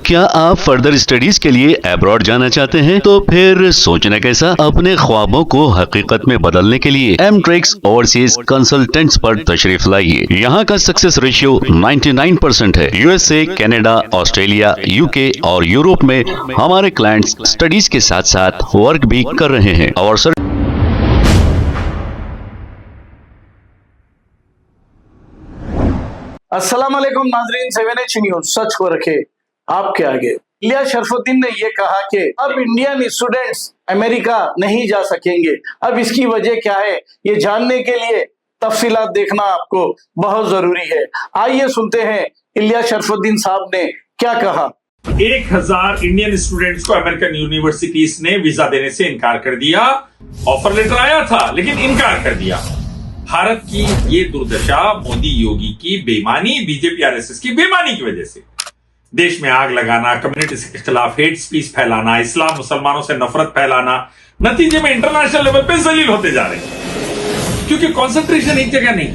क्या आप further studies के लिए अब्रॉड जाना चाहते हैं? तो फिर सोचना कैसा, अपने ख्वाबों को हकीकत में बदलने के लिए एमट्रिक्स ओवरसीज कंसल्टेंट्स पर तशरीफ लाइए। यहाँ का सक्सेस रेशियो 99% है। यूएसए, कनाडा, ऑस्ट्रेलिया, यूके और यूरोप में हमारे क्लाइंट्स स्टडीज के साथ साथ वर्क भी कर रहे हैं और अस्सलाम वालेकुम नाजरीन, 7H न्यूज सच को रखे आपके आगे। इलिया शरफुद्दीन ने यह कहा कि अब इंडियन स्टूडेंट्स अमेरिका नहीं जा सकेंगे। अब इसकी वजह क्या है, ये जानने के लिए तफसीलात देखना आपको बहुत जरूरी है। आइए सुनते हैं इलिया शरफुद्दीन साहब ने क्या कहा। 1000 इंडियन स्टूडेंट्स को अमेरिकन यूनिवर्सिटीज ने वीजा देने से इनकार कर दिया। ऑफर लेटर आया था लेकिन इनकार कर दिया। भारत की ये दुर्दशा मोदी योगी की बेईमानी, बीजेपी आरएसएस की बेईमानी की वजह से। देश में आग लगाना, कम्युनिटीज के खिलाफ हेट स्पीच फैलाना, इस्लाम मुसलमानों से नफरत फैलाना, नतीजे में इंटरनेशनल लेवल पे जलील होते जा रहे हैं क्योंकि कंसंट्रेशन एक जगह नहीं।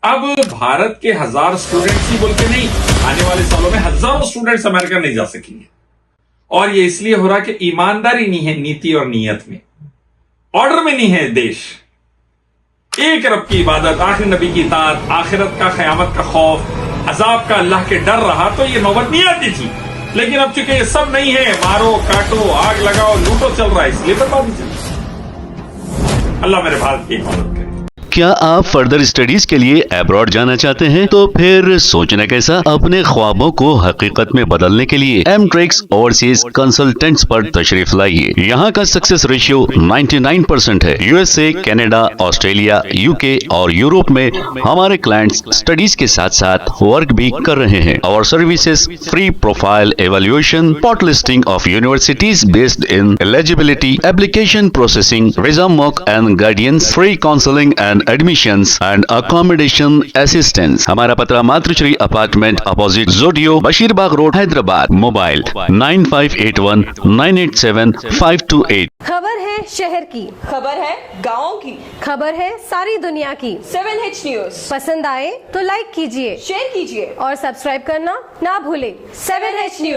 अब भारत के 1000 स्टूडेंट्स ही बोल के नहीं, आने वाले सालों में हजारों स्टूडेंट्स अमेरिका नहीं जा सकेंगे। और ये इसलिए हो रहा कि ईमानदारी नहीं है नीति और नीयत में, ऑर्डर में नहीं है देश। एक रब की इबादत, आखिर नबी की इताअत, आखिरत का, क़यामत का खौफ, अजाब का, अल्लाह के डर रहा तो ये नौबत नहीं आती थी। लेकिन अब चूंकि ये सब नहीं है, मारो काटो, आग लगाओ, लूटो चल रहा है, इसलिए बर्बादी चल रही है। अल्लाह मेरे भारत की हिफाजत करे। क्या आप फर्दर स्टडीज के लिए अब्रॉड जाना चाहते हैं? तो फिर सोचना कैसा, अपने ख्वाबों को हकीकत में बदलने के लिए एमट्रिक्स ओवरसीज कंसल्टेंट्स पर तशरीफ लाइए। यहाँ का सक्सेस रेशियो 99% है। यूएसए, कनाडा, ऑस्ट्रेलिया, यूके और यूरोप में हमारे क्लाइंट्स स्टडीज के साथ साथ वर्क भी कर रहे हैं और services free profile evaluation, spot listing of universities based in eligibility, application processing, visa mock and guidance, free counselling and admissions and accommodation assistance. हमारा पता मातृश्री अपार्टमेंट अपोजिट जोडियो, बशीरबाग रोड, हैदराबाद। मोबाइल 9581987528। खबर है शहर की, खबर है गाँव की, खबर है सारी दुनिया की। 7H न्यूज पसंद आए तो लाइक कीजिए, शेयर कीजिए और सब्सक्राइब करना ना भूले। 7H news.